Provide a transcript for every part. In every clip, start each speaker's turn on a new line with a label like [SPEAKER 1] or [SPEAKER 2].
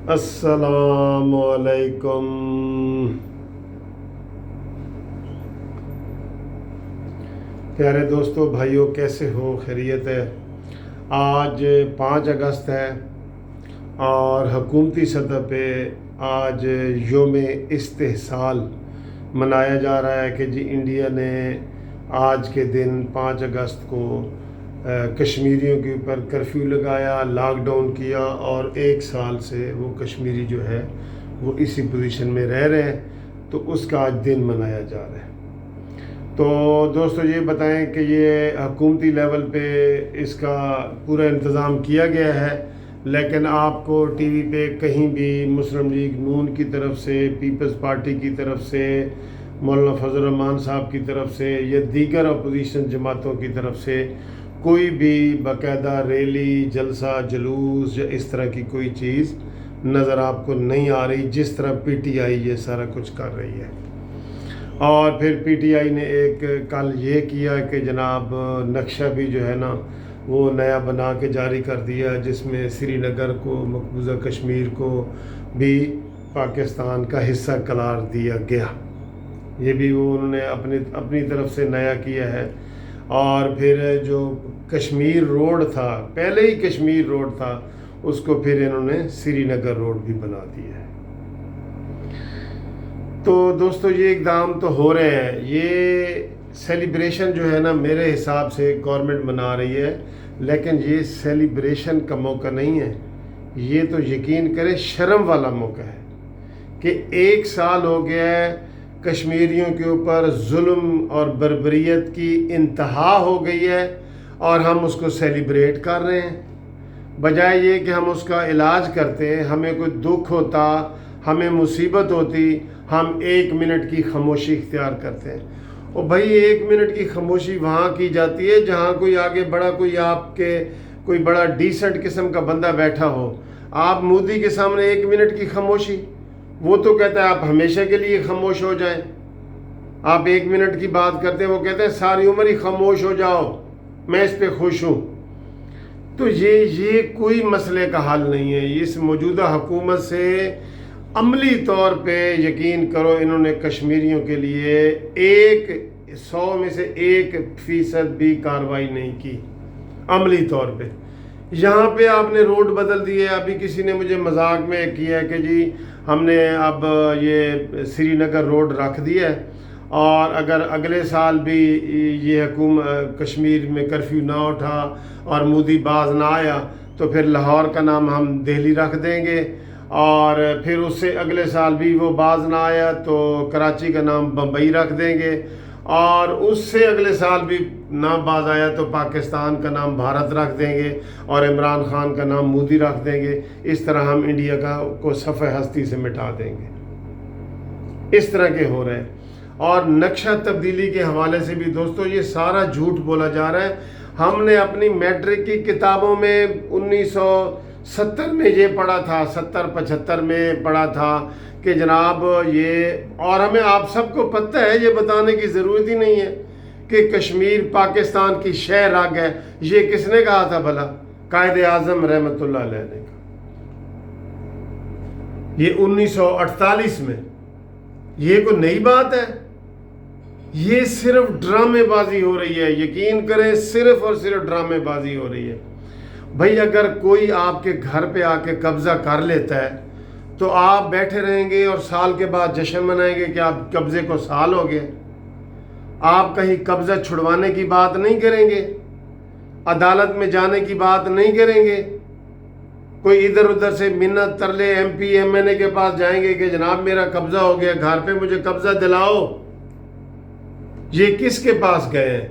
[SPEAKER 1] السلام علیکم۔ پیارے دوستو بھائیوں، کیسے ہو؟ خیریت ہے؟ آج 5 اگست ہے اور حکومتی سطح پہ آج یوم استحصال منایا جا رہا ہے کہ جی انڈیا نے آج کے دن 5 اگست کو کشمیریوں کے اوپر کرفیو لگایا، لاک ڈاؤن کیا، اور 1 سال سے وہ کشمیری جو ہے وہ اسی پوزیشن میں رہ رہے ہیں، تو اس کا آج دن منایا جا رہا ہے۔ تو دوستو یہ بتائیں کہ یہ حکومتی لیول پہ اس کا پورا انتظام کیا گیا ہے، لیکن آپ کو ٹی وی پہ کہیں بھی مسلم لیگ نون کی طرف سے، پیپلز پارٹی کی طرف سے، مولانا فضل الرحمان صاحب کی طرف سے یا دیگر اپوزیشن جماعتوں کی طرف سے کوئی بھی باقاعدہ ریلی، جلسہ، جلوس یا اس طرح کی کوئی چیز نظر آپ کو نہیں آ رہی، جس طرح پی ٹی آئی یہ سارا کچھ کر رہی ہے۔ اور پھر پی ٹی آئی نے ایک کل یہ کیا کہ جناب نقشہ بھی جو ہے نا وہ نیا بنا کے جاری کر دیا، جس میں سری نگر کو، مقبوضہ کشمیر کو بھی پاکستان کا حصہ قرار دیا گیا۔ یہ بھی وہ انہوں نے اپنی طرف سے نیا کیا ہے۔ اور پھر جو کشمیر روڈ تھا، پہلے ہی کشمیر روڈ تھا، اس کو پھر انہوں نے سری نگر روڈ بھی بنا دیا ہے۔ تو دوستو یہ اقدام تو ہو رہے ہیں، یہ سیلیبریشن جو ہے نا میرے حساب سے گورنمنٹ منا رہی ہے، لیکن یہ سیلیبریشن کا موقع نہیں ہے، یہ تو یقین کرے شرم والا موقع ہے کہ 1 سال ہو گیا ہے کشمیریوں کے اوپر ظلم اور بربریت کی انتہا ہو گئی ہے، اور ہم اس کو سیلیبریٹ کر رہے ہیں۔ بجائے یہ کہ ہم اس کا علاج کرتے ہیں، ہمیں کوئی دکھ ہوتا، ہمیں مصیبت ہوتی، ہم 1 منٹ کی خاموشی اختیار کرتے ہیں۔ اور بھائی 1 منٹ کی خاموشی وہاں کی جاتی ہے جہاں کوئی آگے بڑا، کوئی آپ کے کوئی بڑا ڈیسنٹ قسم کا بندہ بیٹھا ہو۔ آپ مودی کے سامنے 1 منٹ کی خاموشی، وہ تو کہتا ہے آپ ہمیشہ کے لیے خاموش ہو جائیں۔ آپ 1 منٹ کی بات کرتے ہیں، وہ کہتے ہیں ساری عمر ہی خاموش ہو جاؤ، میں اس پہ خوش ہوں۔ تو یہ کوئی مسئلے کا حل نہیں ہے۔ اس موجودہ حکومت سے عملی طور پہ یقین کرو، انہوں نے کشمیریوں کے لیے 100 میں سے 1% بھی کارروائی نہیں کی عملی طور پہ۔ یہاں پہ آپ نے روڈ بدل دیے۔ ابھی کسی نے مجھے مذاق میں کیا کہ جی ہم نے اب یہ سری نگر روڈ رکھ دیا ہے، اور اگر اگلے سال بھی یہ حکومت کشمیر میں کرفیو نہ اٹھا اور مودی باز نہ آیا تو پھر لاہور کا نام ہم دہلی رکھ دیں گے، اور پھر اس سے اگلے سال بھی وہ باز نہ آیا تو کراچی کا نام بمبئی رکھ دیں گے، اور اس سے اگلے سال بھی نہ باز آیا تو پاکستان کا نام بھارت رکھ دیں گے، اور عمران خان کا نام مودی رکھ دیں گے۔ اس طرح ہم انڈیا کو صفحہ ہستی سے مٹا دیں گے۔ اس طرح کے ہو رہے ہیں۔ اور نقشہ تبدیلی کے حوالے سے بھی دوستو یہ سارا جھوٹ بولا جا رہا ہے۔ ہم نے اپنی میٹرک کی کتابوں میں 1970 میں یہ پڑھا تھا، 70-75 میں پڑھا تھا کہ جناب یہ، اور ہمیں آپ سب کو پتہ ہے، یہ بتانے کی ضرورت ہی نہیں ہے کہ کشمیر پاکستان کی شہ رگ ہے۔ یہ کس نے کہا تھا بھلا؟ قائد اعظم رحمۃ اللہ علیہ نے کہا، یہ 1948 میں۔ یہ کوئی نئی بات ہے؟ یہ صرف ڈرامے بازی ہو رہی ہے، یقین کریں صرف اور صرف ڈرامے بازی ہو رہی ہے۔ بھائی اگر کوئی آپ کے گھر پہ آ کے قبضہ کر لیتا ہے تو آپ بیٹھے رہیں گے اور سال کے بعد جشن منائیں گے کہ آپ قبضے کو سال ہو گئے؟ آپ کہیں قبضہ چھڑوانے کی بات نہیں کریں گے، عدالت میں جانے کی بات نہیں کریں گے، کوئی ادھر ادھر سے منت ترلے ایم پی ایم این اے کے پاس جائیں گے کہ جناب میرا قبضہ ہو گیا گھر پہ، مجھے قبضہ دلاؤ؟ یہ کس کے پاس گئے ہیں؟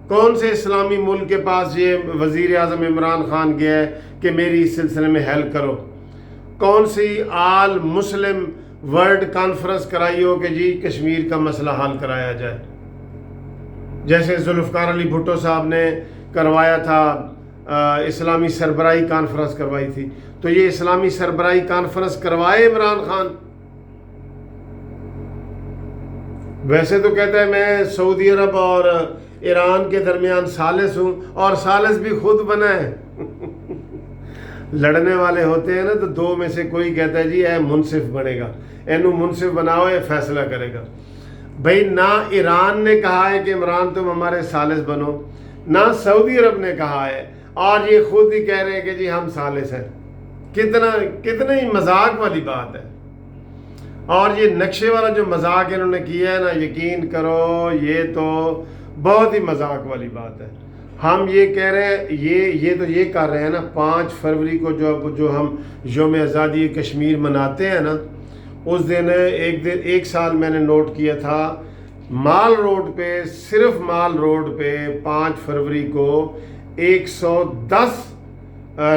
[SPEAKER 1] کون سے اسلامی ملک کے پاس یہ وزیر اعظم عمران خان گیا ہے کہ میری اس سلسلے میں ہیلپ کرو؟ کون سی آل مسلم ورلڈ کانفرنس کرائی ہو کہ جی کشمیر کا مسئلہ حل کرایا جائے؟ جیسے ذوالفقار علی بھٹو صاحب نے کروایا تھا، اسلامی سربراہی کانفرنس کروائی تھی، تو یہ اسلامی سربراہی کانفرنس کروائے عمران خان؟ ویسے تو کہتا ہے میں سعودی عرب اور ایران کے درمیان ثالث ہوں، اور ثالث بھی خود بنا ہے۔ لڑنے والے ہوتے ہیں نا تو دو میں سے کوئی کہتا ہے جی اے منصف بنے گا، اینو منصف بناؤ، یہ فیصلہ کرے گا۔ بھائی نہ ایران نے کہا ہے کہ عمران تم ہمارے ثالث بنو، نہ سعودی عرب نے کہا ہے، اور یہ خود ہی کہہ رہے ہیں کہ جی ہم ثالث ہیں۔ کتنا ہی مذاق والی بات ہے۔ اور یہ نقشے والا جو مذاق انہوں نے کیا ہے نا، یقین کرو یہ تو بہت ہی مذاق والی بات ہے۔ ہم یہ کہہ رہے ہیں، یہ تو یہ کر رہے ہیں نا، 5 فروری کو جو ہم یوم آزادی کشمیر مناتے ہیں نا، اس دن ایک سال میں نے نوٹ کیا تھا، مال روڈ پہ، صرف مال روڈ پہ 5 فروری کو 110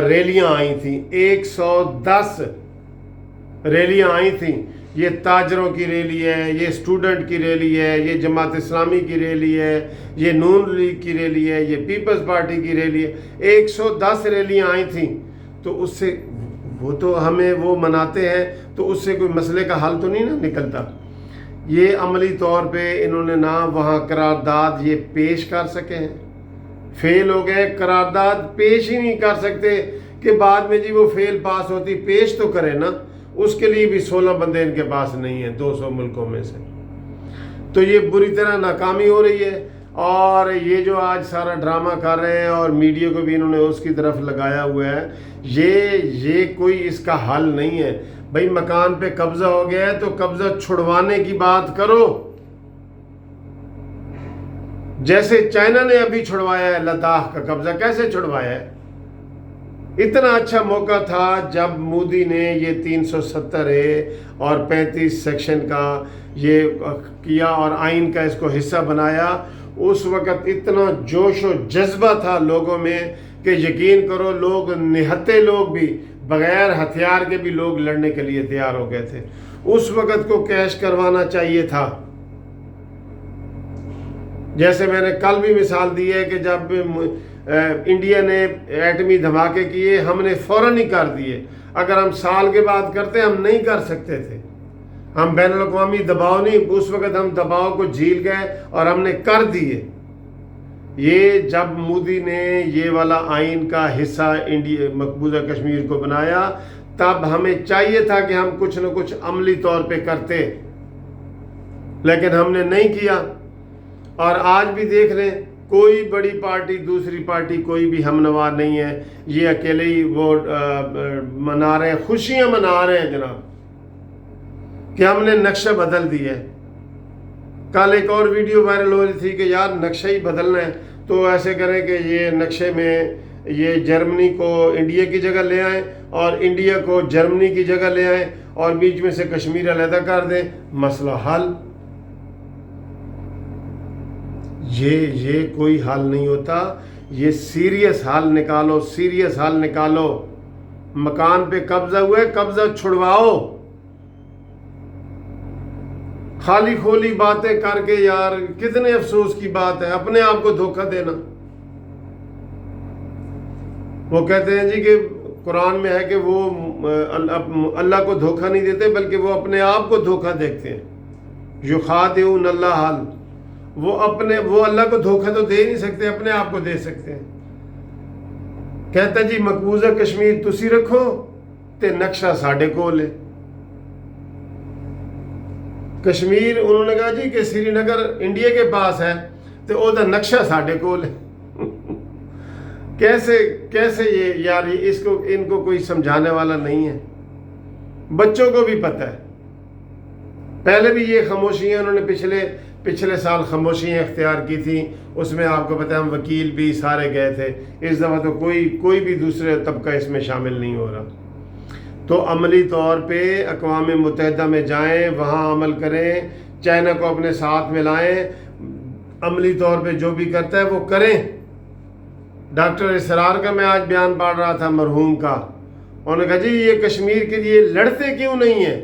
[SPEAKER 1] ریلیاں آئی تھیں، 110 ریلیاں آئی تھیں۔ یہ تاجروں کی ریلی ہے، یہ اسٹوڈنٹ کی ریلی ہے، یہ جماعت اسلامی کی ریلی ہے، یہ نون لیگ کی ریلی ہے، یہ پیپلز پارٹی کی ریلی ہے، 110 ریلیاں آئی تھیں۔ تو اس سے وہ تو ہمیں وہ مناتے ہیں، تو اس سے کوئی مسئلے کا حل تو نہیں نا نکلتا۔ یہ عملی طور پہ انہوں نے نہ وہاں قرارداد یہ پیش کر سکے ہیں، فیل ہو گئے، قرارداد پیش ہی نہیں کر سکتے کہ بعد میں جی وہ فیل پاس ہوتی، پیش تو کرے نا۔ اس کے لیے بھی 16 بندے ان کے پاس نہیں ہیں 200 ملکوں میں سے۔ تو یہ بری طرح ناکامی ہو رہی ہے، اور یہ جو آج سارا ڈرامہ کر رہے ہیں اور میڈیا کو بھی انہوں نے اس کی طرف لگایا ہوا ہے، یہ کوئی اس کا حل نہیں ہے۔ بھائی مکان پہ قبضہ ہو گیا ہے تو قبضہ چھڑوانے کی بات کرو، جیسے چائنا نے ابھی چھڑوایا ہے لداخ کا قبضہ۔ کیسے چھڑوایا ہے؟ اتنا اچھا موقع تھا جب مودی نے یہ 370A اور 35 سیکشن کا یہ کیا اور آئین کا اس کو حصہ بنایا۔ اس وقت اتنا جوش و جذبہ تھا لوگوں میں کہ یقین کرو لوگ، نہتے لوگ بھی، بغیر ہتھیار کے بھی لوگ لڑنے کے لیے تیار ہو گئے تھے۔ اس وقت کو کیش کروانا چاہیے تھا۔ جیسے میں نے کل بھی مثال دی ہے کہ جب انڈیا نے ایٹمی دھماکے کیے، ہم نے فوراً ہی کر دیے۔ اگر ہم سال کے بعد کرتے ہم نہیں کر سکتے تھے۔ ہم بین الاقوامی دباؤ نہیں، اس وقت ہم دباؤ کو جھیل گئے اور ہم نے کر دیے۔ یہ جب مودی نے یہ والا آئین کا حصہ انڈیا مقبوضہ کشمیر کو بنایا، تب ہمیں چاہیے تھا کہ ہم کچھ نہ کچھ عملی طور پہ کرتے، لیکن ہم نے نہیں کیا۔ اور آج بھی دیکھ لیں، کوئی بڑی پارٹی، دوسری پارٹی کوئی بھی ہم نوا نہیں ہے، یہ اکیلے ہی وہ منا رہے ہیں، خوشیاں منا رہے ہیں جناب کہ ہم نے نقشہ بدل دیا ہے۔ کل ایک اور ویڈیو وائرل ہو رہی تھی کہ یار نقشہ ہی بدلنا ہے تو ایسے کریں کہ یہ نقشے میں یہ جرمنی کو انڈیا کی جگہ لے آئیں اور انڈیا کو جرمنی کی جگہ لے آئیں اور بیچ میں سے کشمیر علیحدہ کر دیں، مسئلہ حل۔ یہ کوئی حل نہیں ہوتا، یہ سیریس حل نکالو، سیریس حل نکالو۔ مکان پہ قبضہ ہوا ہے، قبضہ چھڑواؤ۔ خالی کھولی باتیں کر کے یار کتنے افسوس کی بات ہے، اپنے آپ کو دھوکہ دینا۔ وہ کہتے ہیں جی کہ قرآن میں ہے کہ وہ اللہ کو دھوکہ نہیں دیتے بلکہ وہ اپنے آپ کو دھوکہ دیکھتے ہیں۔ یخادعون اللہ، وہ اللہ کو دھوکہ تو دے نہیں سکتے، اپنے آپ کو دے سکتے ہیں۔ کہتا جی مقبوضہ کشمیر تسی رکھو تے نقشہ ساڈے کول ہے۔ کشمیر انہوں نے کہا جی کہ سری نگر انڈیا کے پاس ہے تو او دا نقشہ ساڈے کول ہے۔ کیسے یہ یار، ان کو کوئی سمجھانے والا نہیں ہے۔ بچوں کو بھی پتہ ہے، پہلے بھی یہ خاموشیاں انہوں نے پچھلے سال خاموشیاں اختیار کی تھیں، اس میں آپ کو پتہ ہے ہم وکیل بھی سارے گئے تھے۔ اس دفعہ تو کوئی بھی دوسرے طبقہ اس میں شامل نہیں ہو رہا۔ تو عملی طور پہ اقوام متحدہ میں جائیں، وہاں عمل کریں، چائنا کو اپنے ساتھ میں لائیں، عملی طور پہ جو بھی کرتا ہے وہ کریں۔ ڈاکٹر اسرار کا میں آج بیان پڑھ رہا تھا، مرحوم کا، انہوں نے کہا جی یہ کشمیر کے لیے لڑتے کیوں نہیں ہیں،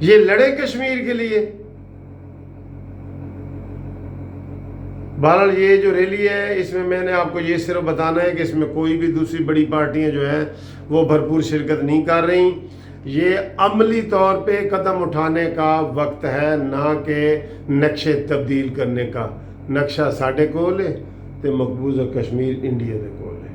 [SPEAKER 1] یہ لڑے کشمیر کے لیے۔ بہرحال یہ جو ریلی ہے اس میں نے آپ کو یہ صرف بتانا ہے کہ اس میں کوئی بھی دوسری بڑی پارٹیاں جو ہیں وہ بھرپور شرکت نہیں کر رہی۔ یہ عملی طور پہ قدم اٹھانے کا وقت ہے، نہ کہ نقشے تبدیل کرنے کا۔ نقشہ ساڈے کول ہے تے مقبوضہ کشمیر انڈیا دے کول ہے۔